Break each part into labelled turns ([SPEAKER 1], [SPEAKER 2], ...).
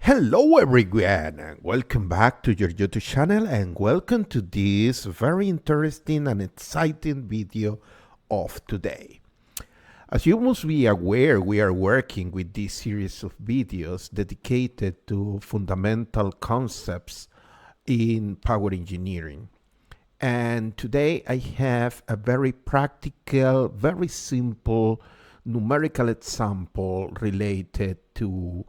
[SPEAKER 1] Hello everyone and welcome back to your YouTube channel and welcome to this very interesting and exciting video of today. As you must be aware, we are working with this series of videos dedicated to fundamental concepts in power engineering. And today I have a very practical, very simple numerical example related to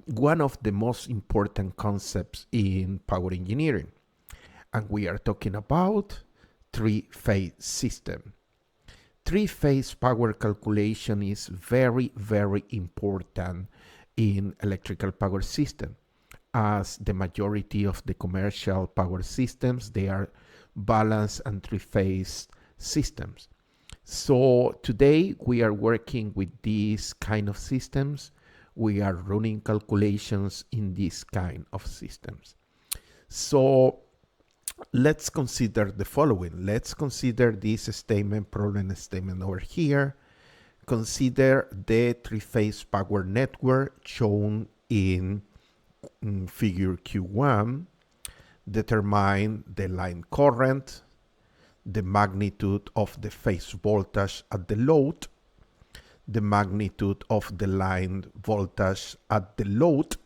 [SPEAKER 1] one of the most important concepts in power engineering. And we are talking about three-phase system. Three-phase power calculation is very, very important in electrical power system, as the majority of the commercial power systems, they are balanced and three-phase systems. So today we are working with these kind of systems. We are running calculations in this kind of systems. So let's consider the following. Let's consider this statement, problem statement over here. Consider the three-phase power network shown in figure Q1. Determine the line current, the magnitude of the phase voltage at the load, the magnitude of the line voltage at the load,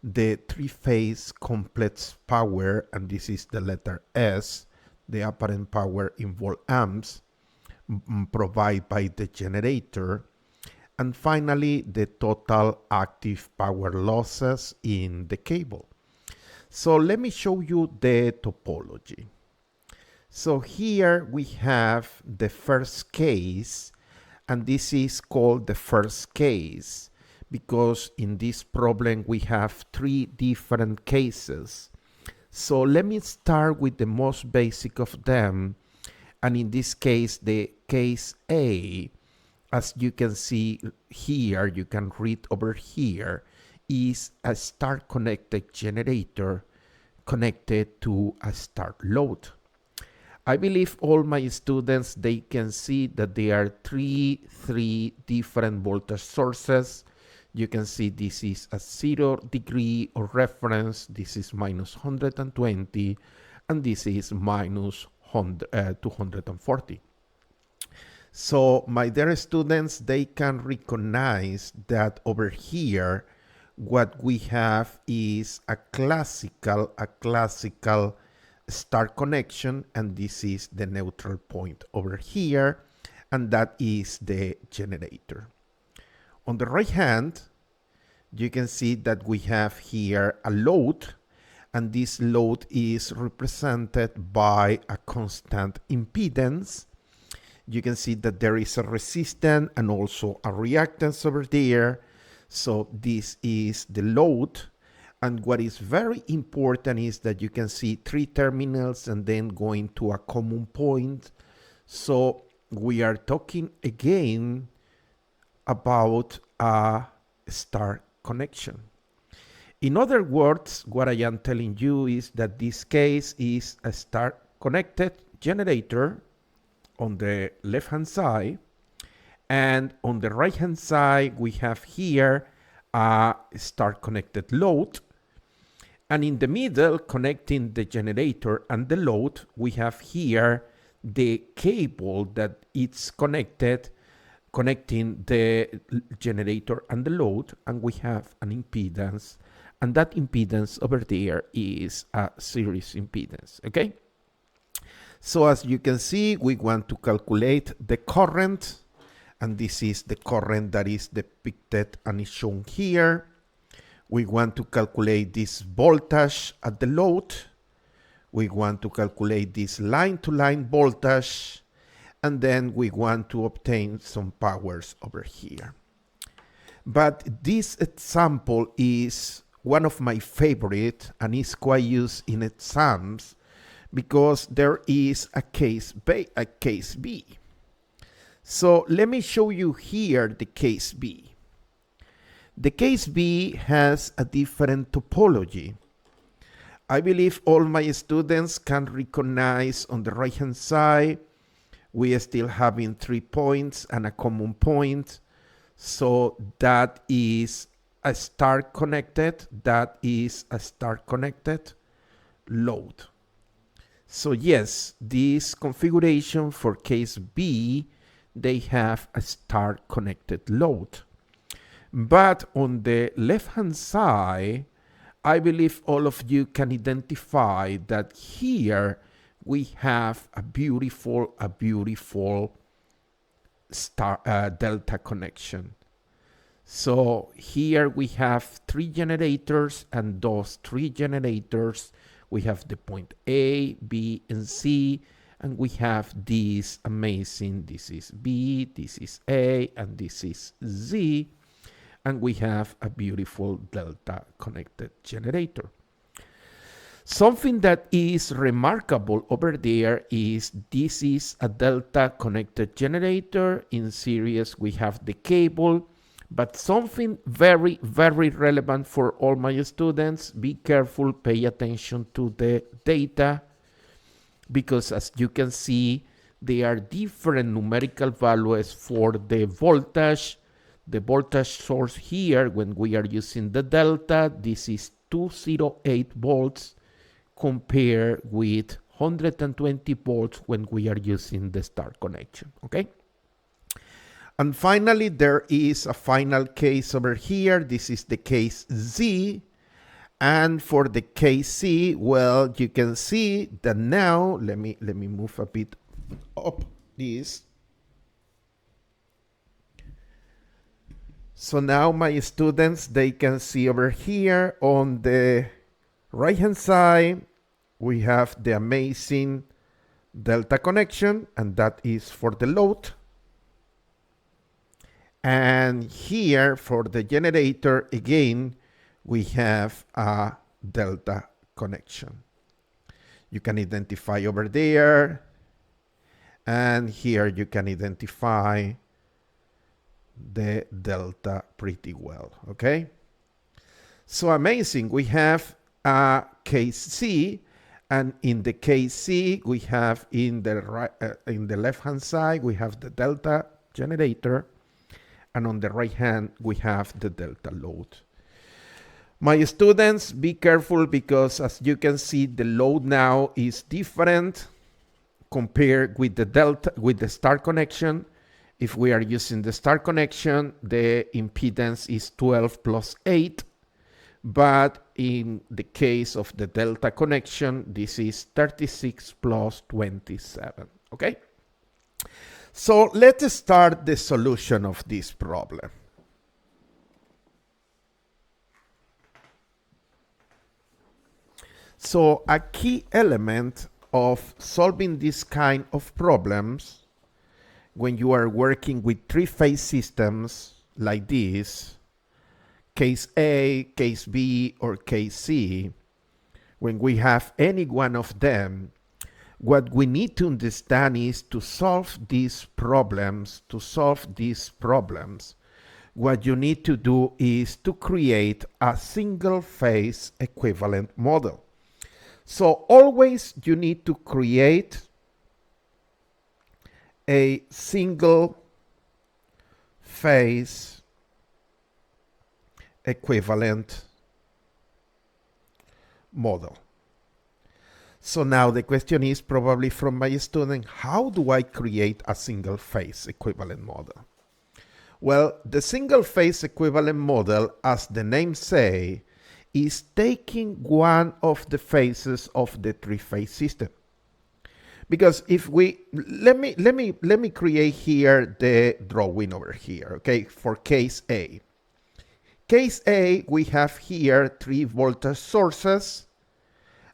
[SPEAKER 1] the three-phase complex power, and this is the letter S, the apparent power in volt amps provided by the generator, and finally the total active power losses in the cable. So let me show you the topology. So here we have the first case, and this is called the first case because in this problem we have three different cases. So let me start with the most basic of them, and in this case, the case A, as you can see here, you can read over here, is a star connected generator connected to a star load. I believe all my students, they can see that there are three different voltage sources. You can see this is a 0 degree of reference, this is minus 120, and this is minus 240. So my dear students, they can recognize that over here, what we have is a classical star connection, and this is the neutral point over here, and that is the generator. On the right hand, you can see that we have here a load, and this load is represented by a constant impedance. You can see that there is a resistance and also a reactance over there. So this is the load. And what is very important is that you can see three terminals and then going to a common point. So we are talking again about a star connection. In other words, what I am telling you is that this case is a star connected generator on the left hand side, and on the right hand side we have here a star connected load. And in the middle, connecting the generator and the load, we have here the cable that it's connecting the generator and the load, and we have an impedance, and that impedance over there is a series impedance, okay? So as you can see, we want to calculate the current, and this is the current that is depicted and is shown here. We want to calculate this voltage at the load. We want to calculate this line-to-line voltage. And then we want to obtain some powers over here. But this example is one of my favorite and is quite used in exams because there is a case B. So let me show you here the case B. The case B has a different topology. I believe all my students can recognize on the right hand side, we are still having 3 points and a common point. So that is a star connected, that is a star connected load. So yes, this configuration for case B, they have a star connected load. But on the left-hand side, I believe all of you can identify that here we have a beautiful star delta connection. So here we have 3 generators, and those 3 generators, we have the point A, B, and C, and we have this amazing, this is B, this is A, and this is Z, and we have a beautiful delta connected generator. Something that is remarkable over there is this is a delta connected generator. In series, we have the cable, but something very, very relevant for all my students. Be careful, pay attention to the data, because as you can see, there are different numerical values for the voltage. The voltage source here, when we are using the delta, this is 208 volts, compared with 120 volts when we are using the star connection, okay? And finally, there is a final case over here. This is the case Z. And for the case C, well, you can see that now, let me move a bit up this. So now my students, they can see over here on the right-hand side, we have the amazing delta connection, and that is for the load. And here for the generator, again, we have a delta connection. You can identify over there, and here you can identify the delta pretty well, okay? So amazing. We have a case C, and in the case C, we have in the left-hand side, we have the delta generator, and on the right hand, we have the delta load. My students, be careful, because as you can see, the load now is different compared with the delta, with the star connection. If we are using the star connection, the impedance is 12 plus 8. But in the case of the delta connection, this is 36 plus 27, okay? So let's start the solution of this problem. So a key element of solving this kind of problems, when you are working with three-phase systems like this, case A, case B, or case C, when we have any one of them, what we need to understand is to solve these problems, what you need to do is to create a single-phase equivalent model. So always you need to create a single-phase equivalent model. So now the question is probably from my student, how do I create a single phase equivalent model? Well, the single phase equivalent model, as the name say, is taking one of the phases of the three-phase system. Because if we, let me create here the drawing over here, okay, for case A. Case A, we have here 3 voltage sources,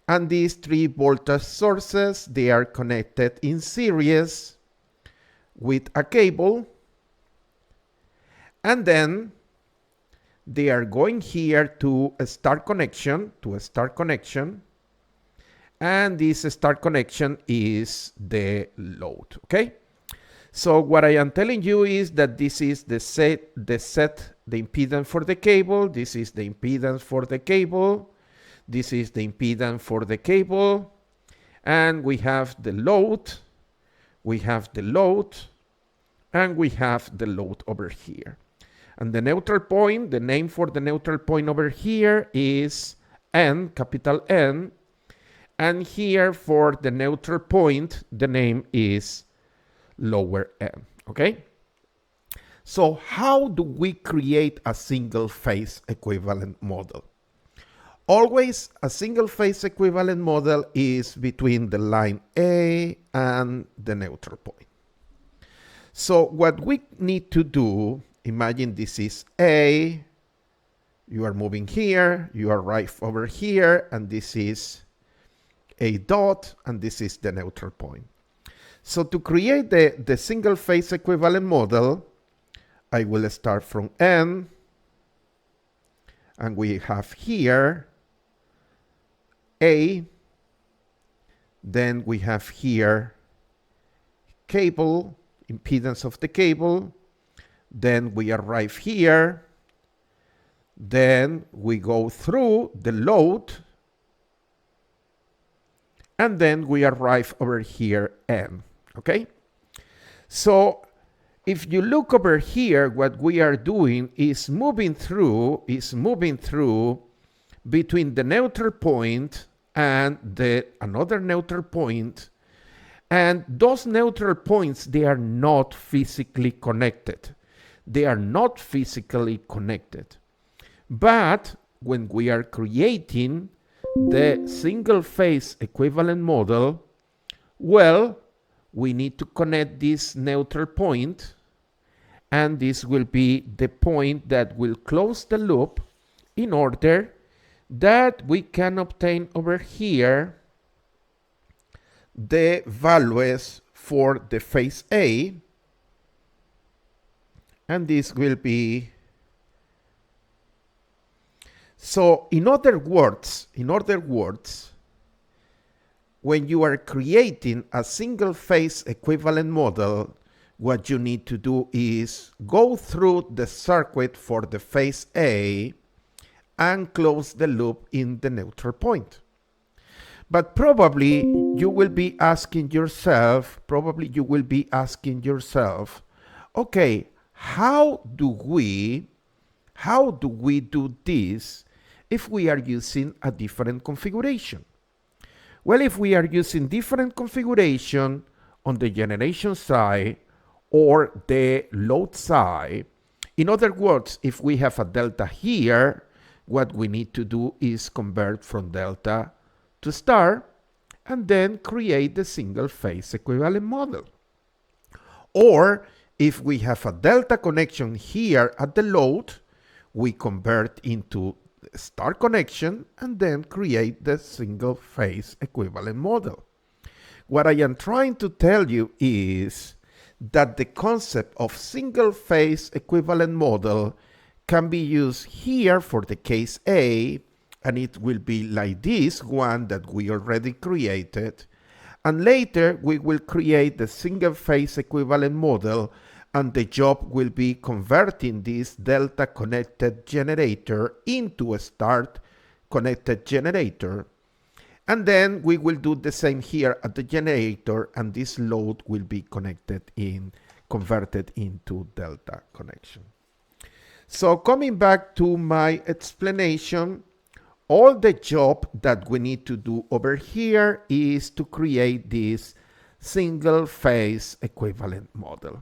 [SPEAKER 1] and these 3 voltage sources, they are connected in series with a cable, and then they are going here to a star connection, and this star connection is the load, okay? So what I am telling you is that this is the impedance for the cable, this is the impedance for the cable, this is the impedance for the cable, and we have the load, and we have the load over here. And the neutral point, the name for the neutral point over here is N, capital N. And here for the neutral point, the name is lower n, okay? So how do we create a single phase equivalent model? Always a single phase equivalent model is between the line A and the neutral point. So what we need to do, imagine this is A, you are moving here, you arrive over here, and this is a dot, and this is the neutral point. So to create the single phase equivalent model, I will start from N, and we have here A, then we have here cable, impedance of the cable, then we arrive here, then we go through the load, and then we arrive over here N, okay? So if you look over here, what we are doing is moving through between the neutral point and another neutral point, and those neutral points, they are not physically connected. They are not physically connected. But when we are creating the single phase equivalent model, well, we need to connect this neutral point, and this will be the point that will close the loop in order that we can obtain over here the values for the phase A, and this will be, so in other words, when you are creating a single phase equivalent model, what you need to do is go through the circuit for the phase A and close the loop in the neutral point. But probably you will be asking yourself, okay, how do we do this if we are using a different configuration? Well, if we are using different configuration on the generation side or the load side, in other words, if we have a delta here, what we need to do is convert from delta to star and then create the single phase equivalent model. Or if we have a delta connection here at the load, we convert into star connection and then create the single phase equivalent model. What I am trying to tell you is that the concept of single phase equivalent model can be used here for the case A, and it will be like this one that we already created, and later we will create the single phase equivalent model, and the job will be converting this delta connected generator into a start connected generator. And then we will do the same here at the generator, and this load will be converted into delta connection. So coming back to my explanation, all the job that we need to do over here is to create this single phase equivalent model.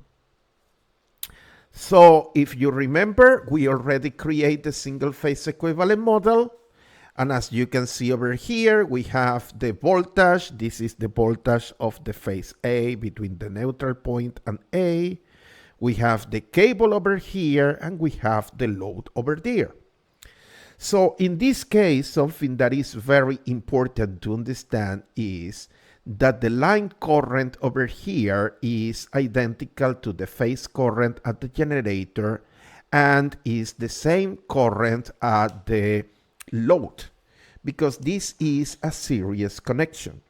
[SPEAKER 1] So if you remember, we already created the single phase equivalent model. And as you can see over here, we have the voltage. This is the voltage of the phase A between the neutral point and A. We have the cable over here, and we have the load over there. So in this case, something that is very important to understand is that the line current over here is identical to the phase current at the generator and is the same current at the load, because this is a series connection.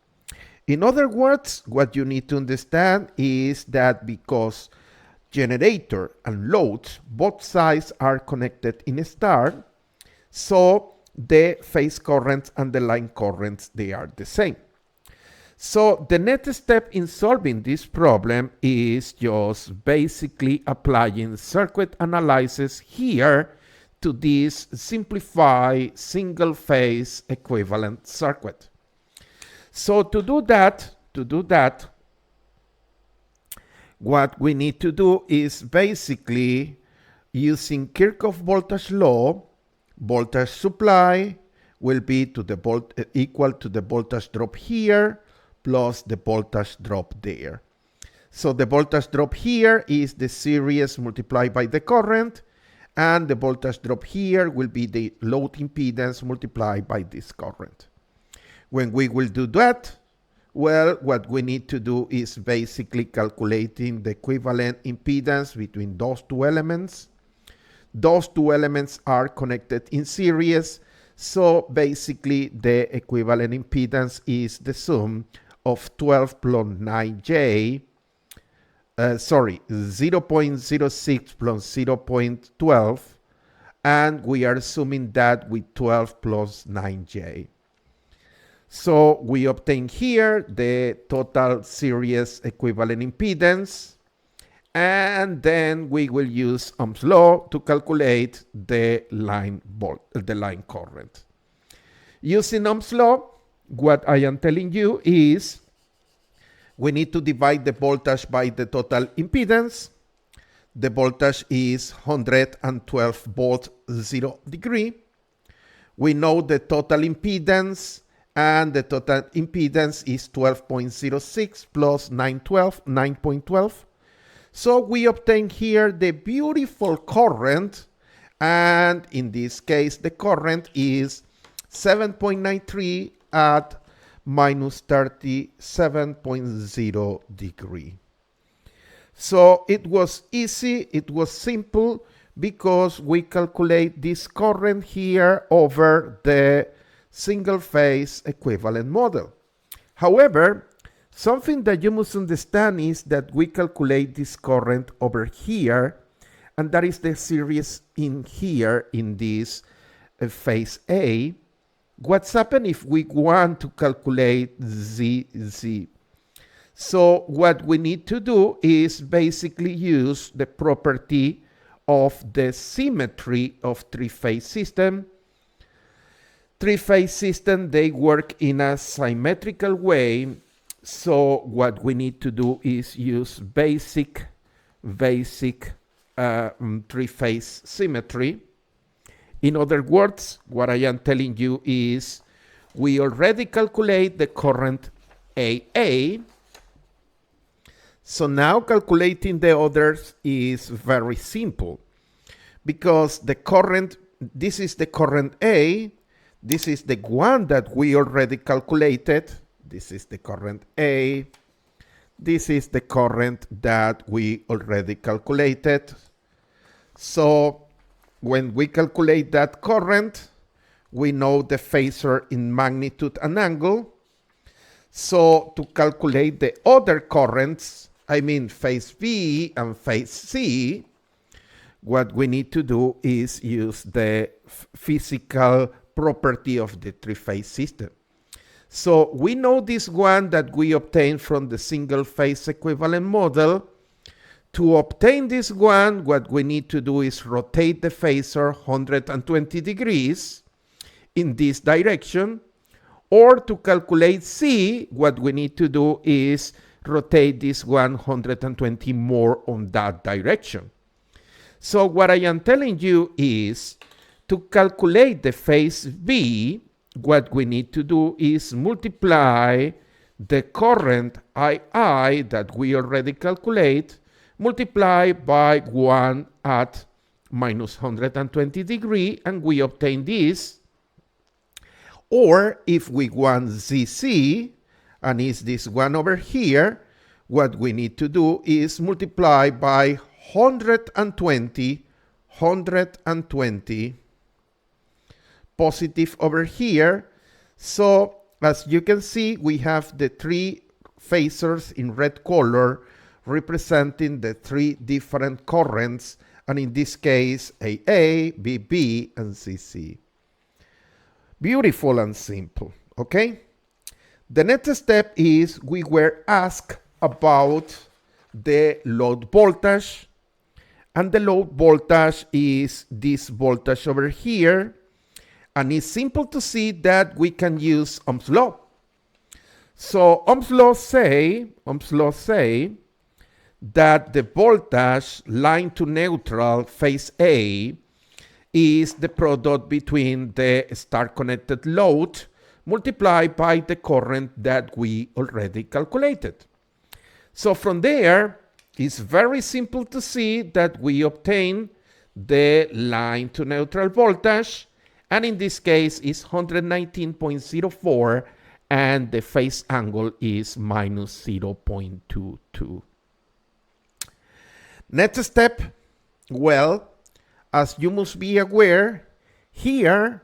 [SPEAKER 1] In other words, what you need to understand is that because generator and load, both sides are connected in a star, so the phase currents and the line currents, they are the same. So the next step in solving this problem is just basically applying circuit analysis here to this simplified single phase equivalent circuit. So to do that, what we need to do is basically using Kirchhoff voltage law, voltage supply will be to the equal to the voltage drop here plus the voltage drop there. So the voltage drop here is the series multiplied by the current, and the voltage drop here will be the load impedance multiplied by this current. When we will do that, well, what we need to do is basically calculating the equivalent impedance between those two elements. Those two elements are connected in series, so basically the equivalent impedance is the sum of 12 plus 9j, 0.06 plus 0.12, and we are assuming that with 12 plus 9j. So we obtain here the total series equivalent impedance, and then we will use Ohm's law to calculate the line current. Using Ohm's law, what I am telling you is we need to divide the voltage by the total impedance. The voltage is 112 volts 0 degree. We know the total impedance, and the total impedance is 12.06 plus 9.12. So we obtain here the beautiful current, and in this case the current is 7.93 at minus 37.0 degree. So it was easy, it was simple, because we calculate this current here over the single phase equivalent model. However, something that you must understand is that we calculate this current over here, and that is the series in here in this phase A. What's happened if we want to calculate ZZ? So what we need to do is basically use the property of the symmetry of three-phase system. Three-phase system, they work in a symmetrical way. So what we need to do is use basic three-phase symmetry. In other words, what I am telling you is we already calculate the current AA. So now calculating the others is very simple, because the current, this is the current A, this is the one that we already calculated. This is the current A. This is the current that we already calculated. So when we calculate that current, we know the phasor in magnitude and angle. So to calculate the other currents, I mean phase B and phase C, what we need to do is use the physical property of the three-phase system. So we know this one that we obtained from the single phase equivalent model. To obtain this one, what we need to do is rotate the phasor 120 degrees in this direction, or to calculate C, what we need to do is rotate this 120 more on that direction. So what I am telling you is to calculate the phase B, what we need to do is multiply the current II that we already calculate, multiply by 1 at minus 120 degree, and we obtain this. Or if we want ZC, and is this one over here, what we need to do is multiply by 120 positive over here. So as you can see, we have the three phasors in red color representing the three different currents, and in this case AA, BB, and CC. Beautiful and simple, okay? The next step is we were asked about the load voltage, and the load voltage is this voltage over here, and it's simple to see that we can use Ohm's law. So Ohm's law say that the voltage line to neutral phase A is the product between the star connected load multiplied by the current that we already calculated. So from there, it's very simple to see that we obtain the line to neutral voltage, and in this case is 119.04, and the phase angle is minus 0.22. Next step, well, as you must be aware, here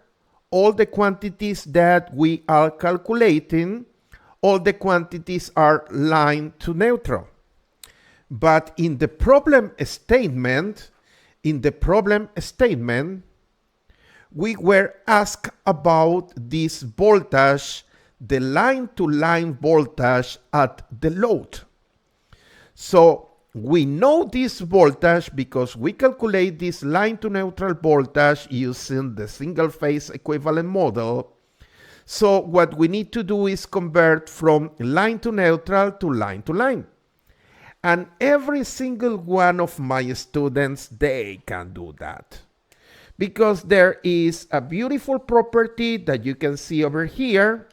[SPEAKER 1] all the quantities that we are calculating, all the quantities are line to neutral. But in the problem statement, we were asked about this voltage, the line-to-line voltage at the load. So we know this voltage because we calculate this line to neutral voltage using the single phase equivalent model. So what we need to do is convert from line to neutral to line to line. And every single one of my students, they can do that. Because there is a beautiful property that you can see over here.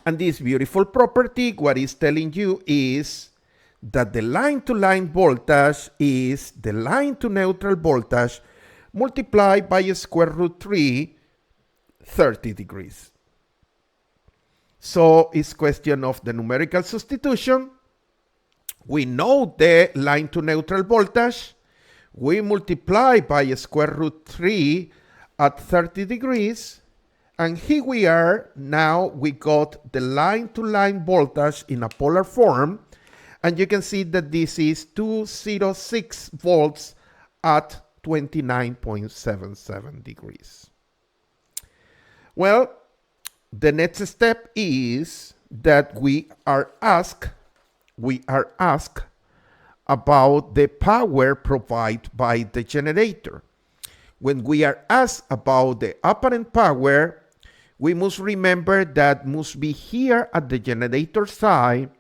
[SPEAKER 1] And this beautiful property, what it's telling you is that the line-to-line voltage is the line-to-neutral voltage multiplied by square root 3, 30 degrees. So it's question of the numerical substitution. We know the line-to-neutral voltage. We multiply by square root 3 at 30 degrees. And here we are. Now we got the line-to-line voltage in a polar form. And you can see that this is 206 volts at 29.77 degrees. Well, the next step is that we are asked about the power provided by the generator. When we are asked about the apparent power, we must remember that must be here at the generator side.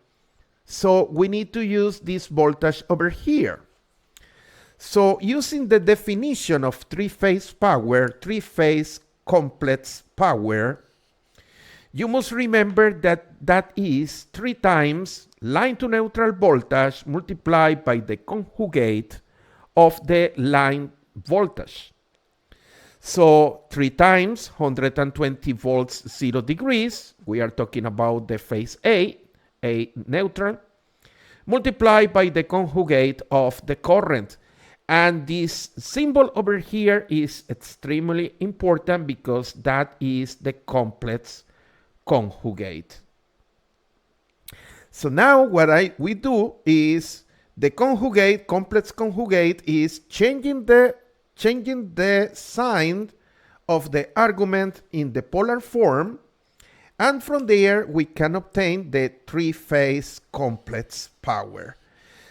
[SPEAKER 1] So we need to use this voltage over here. So using the definition of three-phase power, three-phase complex power, you must remember that that is 3 times line to neutral voltage multiplied by the conjugate of the line voltage. So 3 times 120 volts 0 degrees, we are talking about the phase A neutral, multiplied by the conjugate of the current. And this symbol over here is extremely important because that is the complex conjugate. So now what we do is the conjugate, complex conjugate, is changing the sign of the argument in the polar form. And from there, we can obtain the three-phase complex power.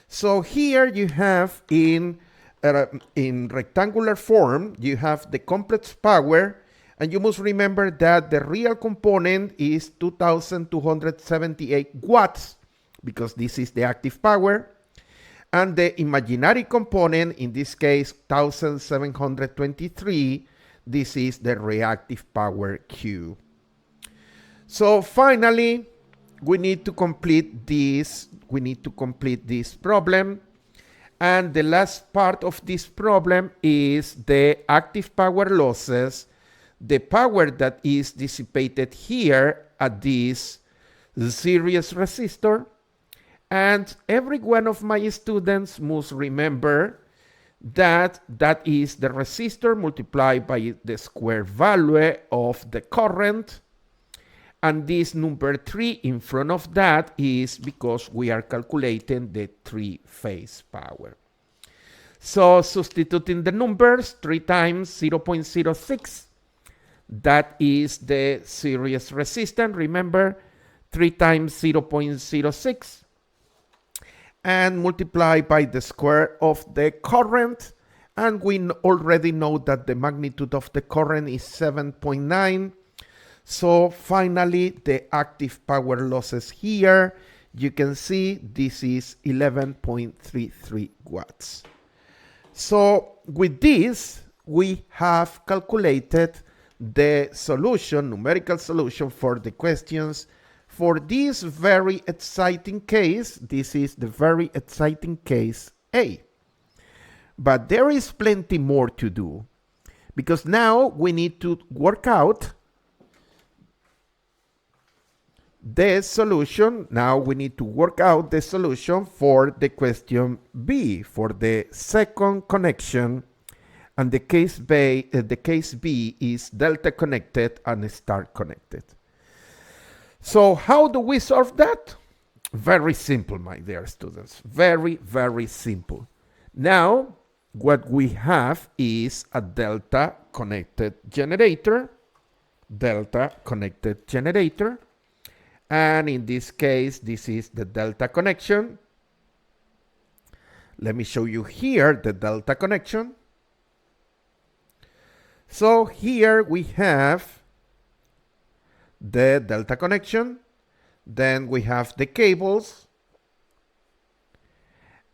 [SPEAKER 1] So here you have in rectangular form, you have the complex power, and you must remember that the real component is 2,278 watts, because this is the active power, and the imaginary component, in this case, 1,723, this is the reactive power Q. So finally, we need to complete this problem. And the last part of this problem is the active power losses, the power that is dissipated here at this series resistor. And every one of my students must remember that that is the resistor multiplied by the square value of the current. And this number 3 in front of that is because we are calculating the three-phase power. So substituting the numbers, 3 times 0.06, that is the series resistance. Remember, 3 times 0.06, and multiply by the square of the current. And we already know that the magnitude of the current is 7.9. So finally, the active power losses here, you can see this is 11.33 watts. So with this, we have calculated the solution, numerical solution for the questions. For this very exciting case, this is the very exciting case A. But there is plenty more to do, because now we need to work out the solution. Now we need to work out the solution for the question B, for the second connection, and the case B is delta connected and star connected. So how do we solve that? Very simple, my dear students. Very, very simple. Now, what we have is a delta connected generator. And in this case, this is the delta connection. Let me show you here the delta connection. So here we have the delta connection. Then we have the cables.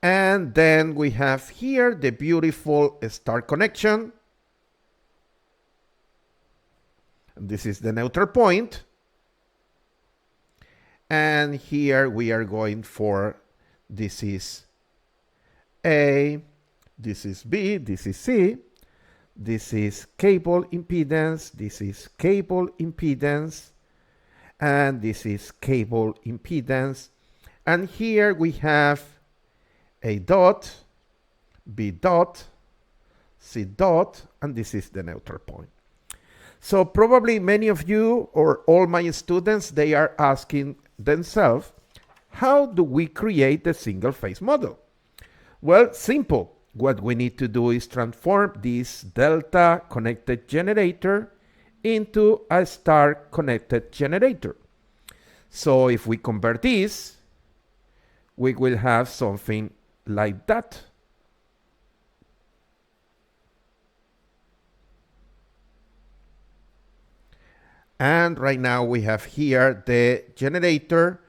[SPEAKER 1] And then we have here the beautiful star connection. And this is the neutral point. And here we are going for, this is A, this is B, this is C, this is cable impedance, this is cable impedance, and this is cable impedance. And here we have A dot, B dot, C dot, and this is the neutral point. So probably many of you or all my students, they are asking themselves, how do we create the single phase model? Well, simple. What we need to do is transform this delta connected generator into a star connected generator. So if we convert this, we will have something like that. And right now we have here the generator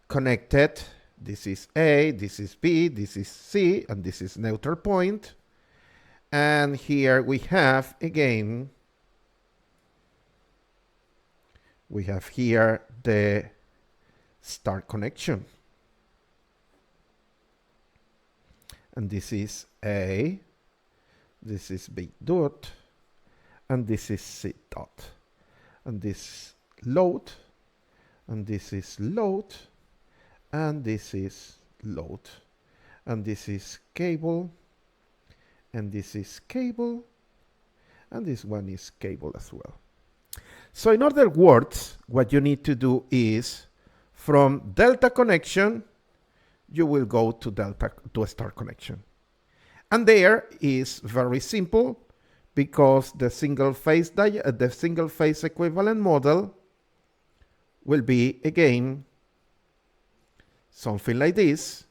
[SPEAKER 1] connected. This is A, this is B, this is C, and this is neutral point. And here we have again, we have here the star connection. And this is A, this is B dot, and this is C dot. And this load, and this is load, and this is load, and this is cable, and this is cable, and this one is cable as well. So in other words, what you need to do is from delta connection, you will go to a star connection. And there is very simple, because the single phase equivalent model will be again something like this,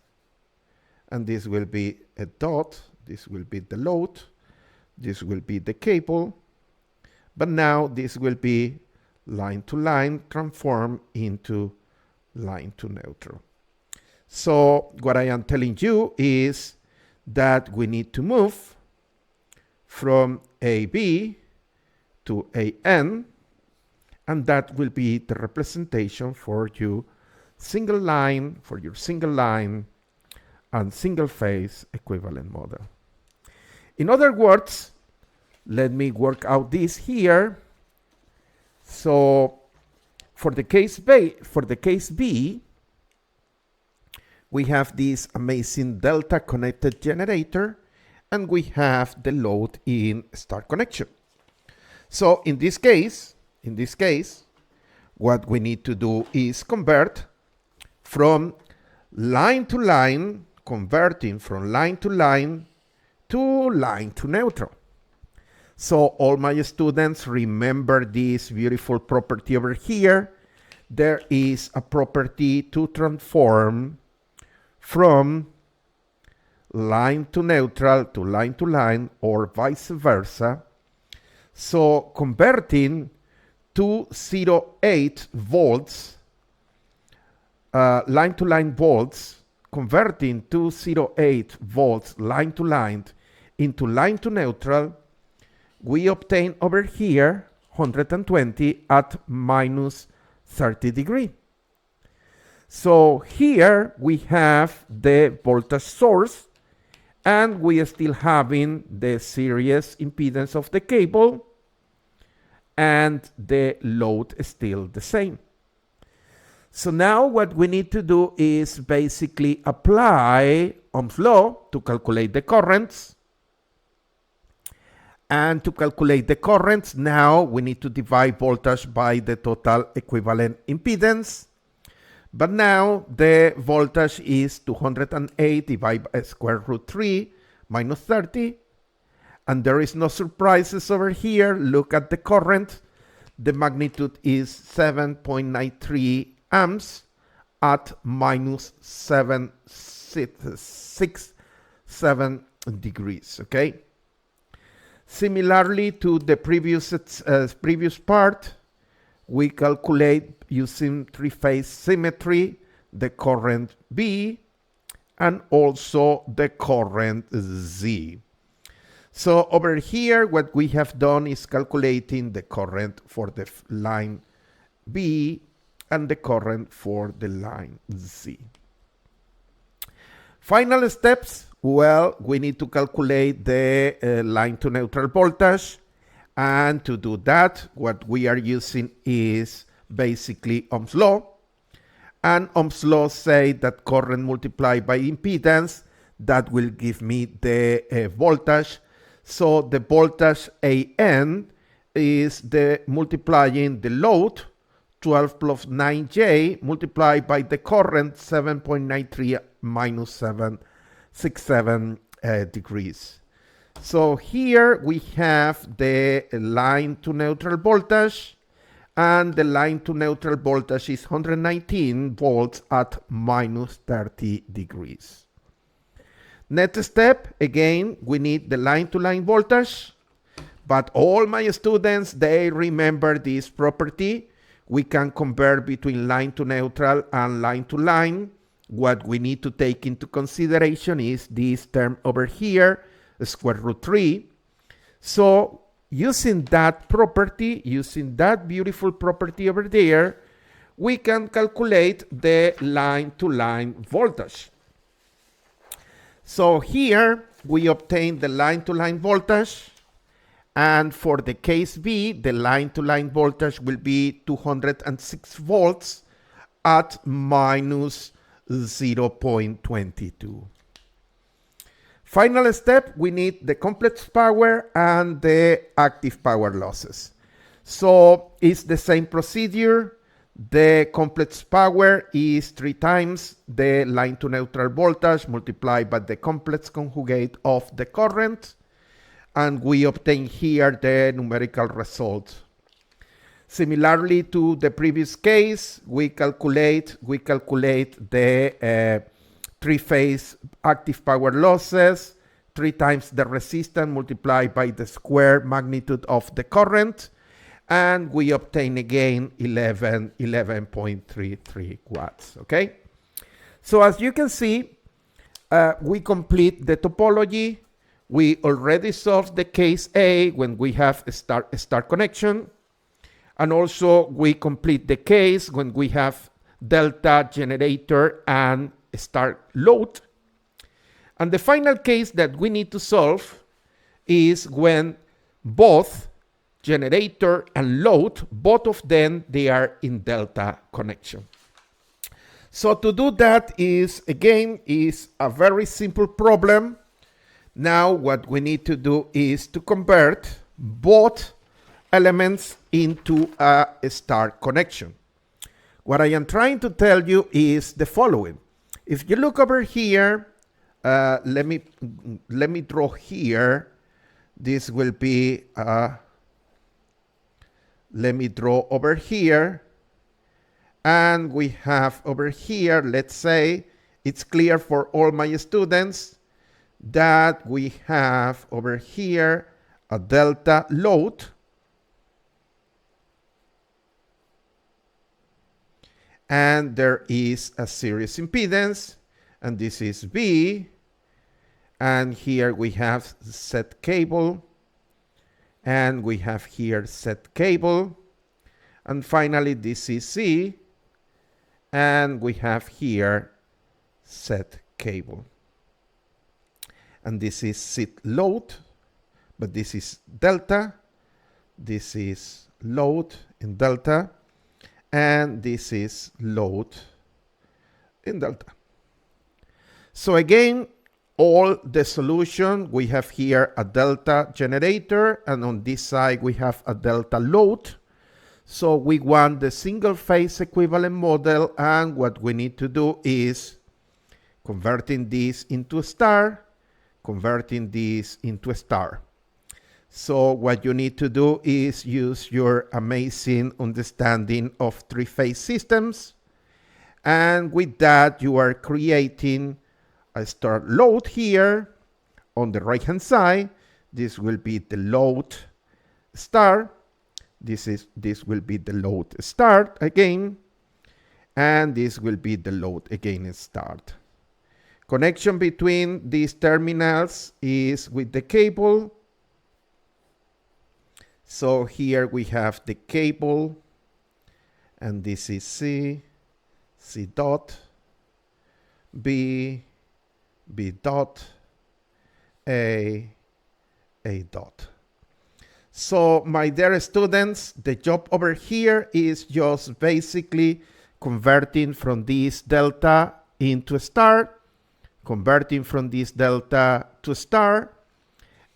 [SPEAKER 1] and this will be a dot, this will be the load, this will be the cable, but now this will be line to line transformed into line to neutral. So what I am telling you is that we need to move from AB to AN, and that will be the representation for your single line and single phase equivalent model. In other words, let me work out this here. So for the case B, we have this amazing delta connected generator, and we have the load in star connection. So in this case, what we need to do is convert from line to line, converting from line to line to neutral. So all my students, remember this beautiful property over here, there is a property to transform from line to neutral to line or vice versa. So converting 208 volts, line to line volts, converting 208 volts line to line into line to neutral, we obtain over here 120 at minus 30 degree. So here we have the voltage source, and we are still having the series impedance of the cable, and the load is still the same. So now what we need to do is basically apply Ohm's law to calculate the currents. And to calculate the currents, now we need to divide voltage by the total equivalent impedance. But now the voltage is 208 divided by square root 3 minus 30. And there is no surprises over here. Look at the current. The magnitude is 7.93 amps at minus 767 degrees, okay? Similarly to the previous part, we calculate using three-phase symmetry the current B and also the current Z. So over here, what we have done is calculating the current for the line B and the current for the line Z. Final steps, well, we need to calculate the line to neutral voltage. And to do that, what we are using is basically Ohm's law. And Ohm's law say that current multiplied by impedance, that will give me the voltage. So the voltage AN is the multiplying the load, 12 plus 9J, multiplied by the current, 7.93 minus 767 degrees. So here we have the line to neutral voltage, and the line to neutral voltage is 119 volts at minus 30 degrees. Next step, again, we need the line to line voltage, but all my students, they remember this property. We can convert between line to neutral and line to line. What we need to take into consideration is this term over here, square root 3. So using that property, using that beautiful property over there, we can calculate the line to line voltage. So here we obtain the line to line voltage, and for the case B, the line to line voltage will be 206 volts at minus 0.22. Final step, we need the complex power and the active power losses. So it's the same procedure. The complex power is 3 times the line to neutral voltage multiplied by the complex conjugate of the current. And we obtain here the numerical result. Similarly to the previous case, we calculate the three-phase active power losses, 3 times the resistance multiplied by the square magnitude of the current, and we obtain again 11.33 watts, okay? So as you can see, we complete the topology. We already solved the case A when we have a star connection. And also we complete the case when we have delta generator and star load. And the final case that we need to solve is when both generator and load, both of them, they are in delta connection. So to do that is a very simple problem. Now what we need to do is to convert both elements into a star connection. What I am trying to tell you is the following. If you look over here, let me draw here. This will be, let me draw over here And we have over here, let's say, it's clear for all my students that we have over here a delta load. And there is a series impedance, and this is B. And here we have set cable, and we have here set cable. And finally, this is C, and we have here set cable. And this is set load, but this is delta. This is load in delta, and this is load in delta. So again, all the solution, we have here a delta generator, and on this side we have a delta load. So we want the single phase equivalent model, and what we need to do is converting this into a star, converting this into a star. So what you need to do is use your amazing understanding of three-phase systems, and with that you are creating a star load here on the right hand side. This will be the load star. This will be the load start again, and this will be the load again start. Connection between these terminals is with the cable. So here we have the cable, and this is C, C dot, B, B dot, A dot. So my dear students, the job over here is just basically converting from this delta into a star, converting from this delta to star,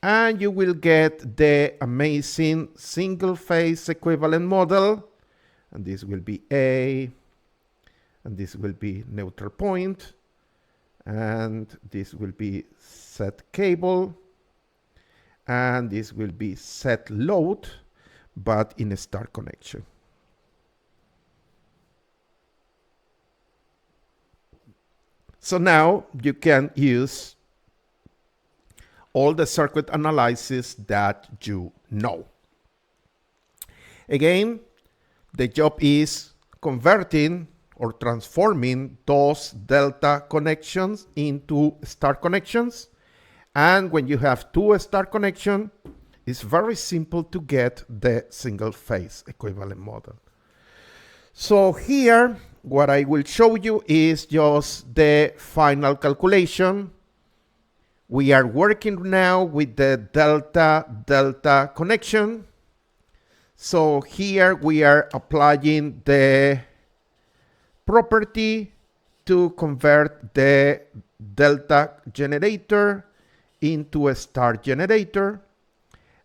[SPEAKER 1] and you will get the amazing single phase equivalent model. And this will be A, and this will be neutral point, and this will be set cable, and this will be set load, but in a star connection. So now you can use all the circuit analysis that you know. Again, the job is converting or transforming those delta connections into star connections. And when you have two star connections, it's very simple to get the single phase equivalent model. So here, what I will show you is just the final calculation. We are working now with the delta-delta connection. So here we are applying the property to convert the delta generator into a star generator.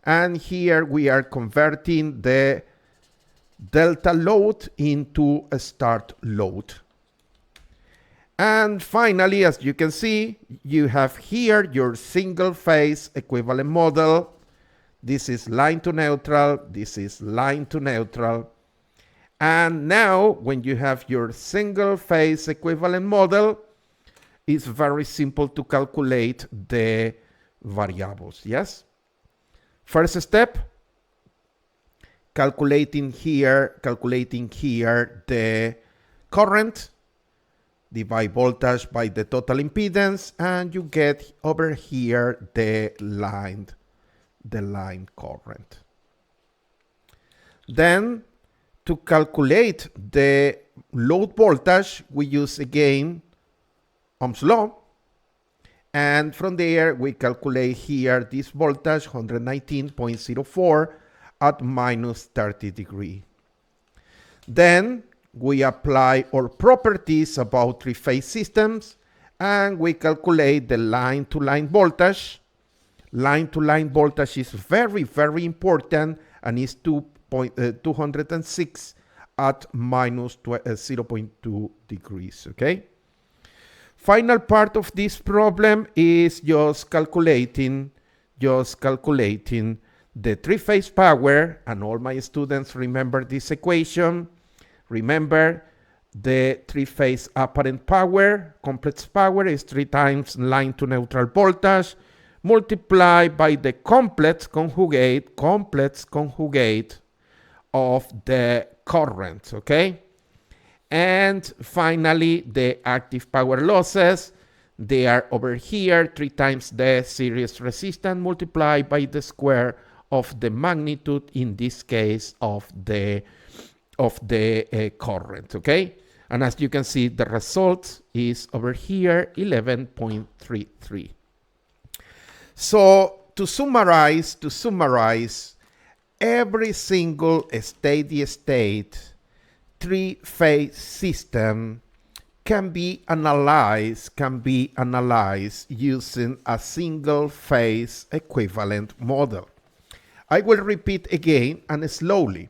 [SPEAKER 1] And here we are converting the delta load into a start load. And finally, as you can see, you have here your single phase equivalent model. This is line to neutral, this is line to neutral. And now when you have your single phase equivalent model, it's very simple to calculate the variables, yes? First step, calculating here the current, divide voltage by the total impedance, and you get over here the line current. Then to calculate the load voltage, we use again Ohm's law. And from there, we calculate here this voltage, 119.04 at minus 30 degrees. Then we apply our properties about three-phase systems, and we calculate the line-to-line voltage. Line-to-line voltage is very, very important, and is 206 at minus 0.2 degrees, okay? Final part of this problem is just calculating the three-phase power, and all my students remember this equation. Remember, the three-phase apparent power, complex power, is 3 times line to neutral voltage multiplied by the complex conjugate of the current, okay? And finally, the active power losses, they are over here, 3 times the series resistance multiplied by the square of the magnitude, in this case, of the current, okay? And as you can see, the result is over here, 11.33. So to summarize, every single steady state three-phase system can be analyzed using a single phase equivalent model. I will repeat again and slowly.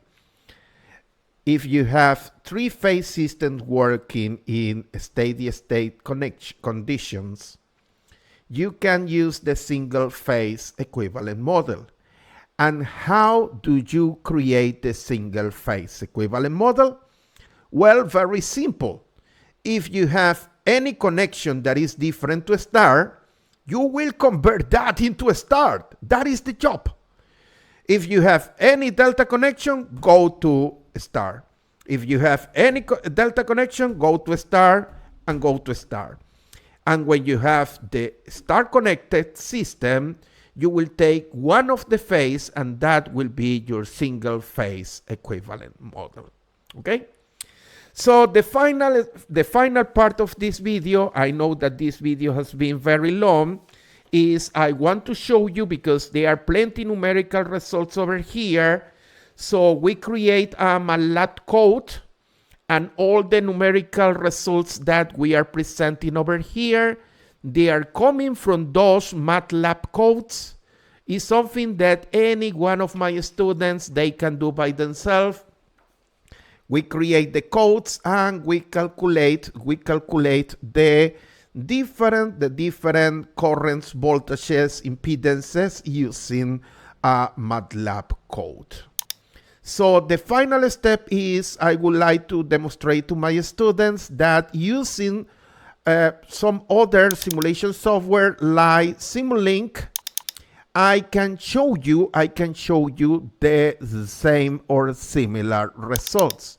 [SPEAKER 1] If you have three-phase systems working in steady state conditions, you can use the single phase equivalent model. And how do you create the single phase equivalent model? Well, very simple. If you have any connection that is different to a star, you will convert that into a star. That is the job. If you have any delta connection, go to a star. If you have any delta connection, go to a star and go to a star. And when you have the star-connected system, you will take one of the phase, and that will be your single phase equivalent model. Okay? So the final part of this video, I know that this video has been very long, is I want to show you, because there are plenty numerical results over here. So we create a MATLAB code, and all the numerical results that we are presenting over here, they are coming from those MATLAB codes. It's something that any one of my students, they can do by themselves. We create the codes and we calculate the different currents, voltages, impedances using a MATLAB code. So the final step is I would like to demonstrate to my students that using some other simulation software like Simulink, I can show you the same or similar results.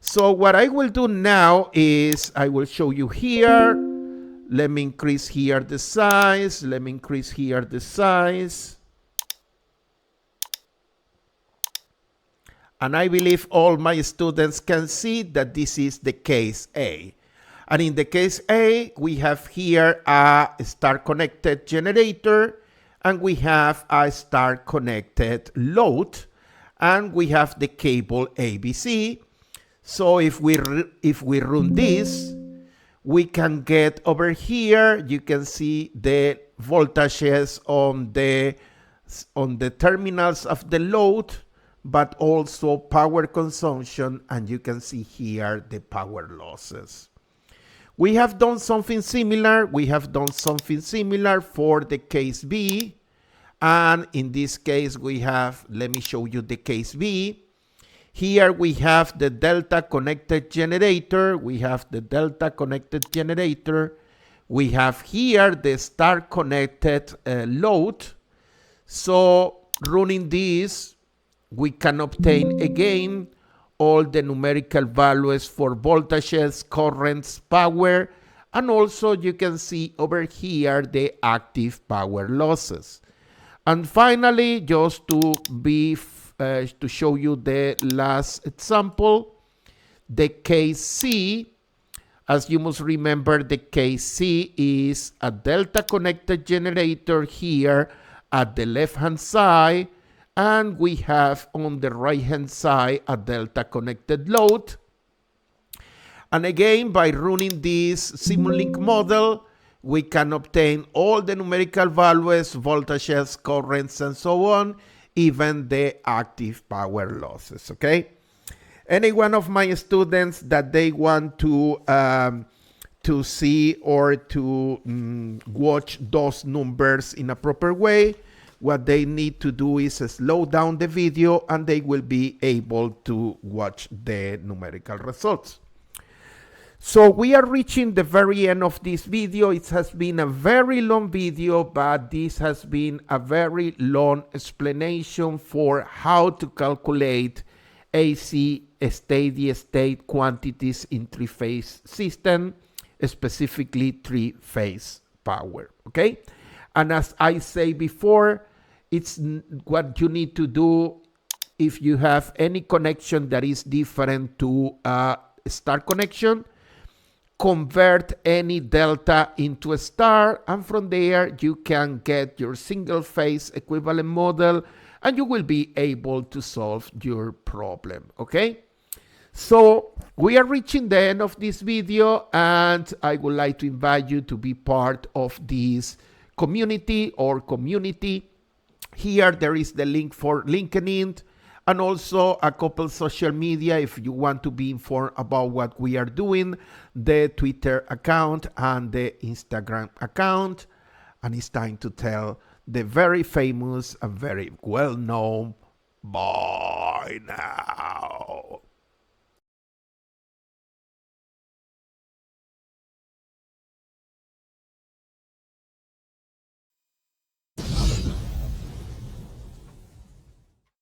[SPEAKER 1] So what I will do now is I will show you here. Let me increase here the size. And I believe all my students can see that this is the case A. And in the case A, we have here a star-connected generator, and we have a star-connected load, and we have the cable ABC. So if we run this, we can get over here, you can see the voltages on the terminals of the load, but also power consumption, and you can see here the power losses. We have done something similar. For the case B. And in this case, we have, let me show you the case B. Here we have the delta connected generator. We have here the star connected load. So running this, we can obtain again all the numerical values for voltages, currents, power, and also you can see over here the active power losses. And finally, just to show you the last example, the case C. As you must remember, the case C is a delta connected generator here at the left-hand side, and we have on the right-hand side a delta connected load. And again, by running this Simulink model, we can obtain all the numerical values, voltages, currents, and so on, even the active power losses, okay? Any one of my students that they want to see or to watch those numbers in a proper way, what they need to do is slow down the video and they will be able to watch the numerical results. So we are reaching the very end of this video. It has been a very long video, but this has been a very long explanation for how to calculate AC steady state quantities in three-phase system, specifically three-phase power, okay? And as I say before, it's what you need to do if you have any connection that is different to a star connection. Convert any delta into a star, and from there you can get your single phase equivalent model and you will be able to solve your problem, okay? So we are reaching the end of this video, and I would like to invite you to be part of this community or community. Here there is the link for LinkedIn and also a couple social media if you want to be informed about what we are doing, the Twitter account and the Instagram account. And it's time to tell the very famous and very well-known bye now.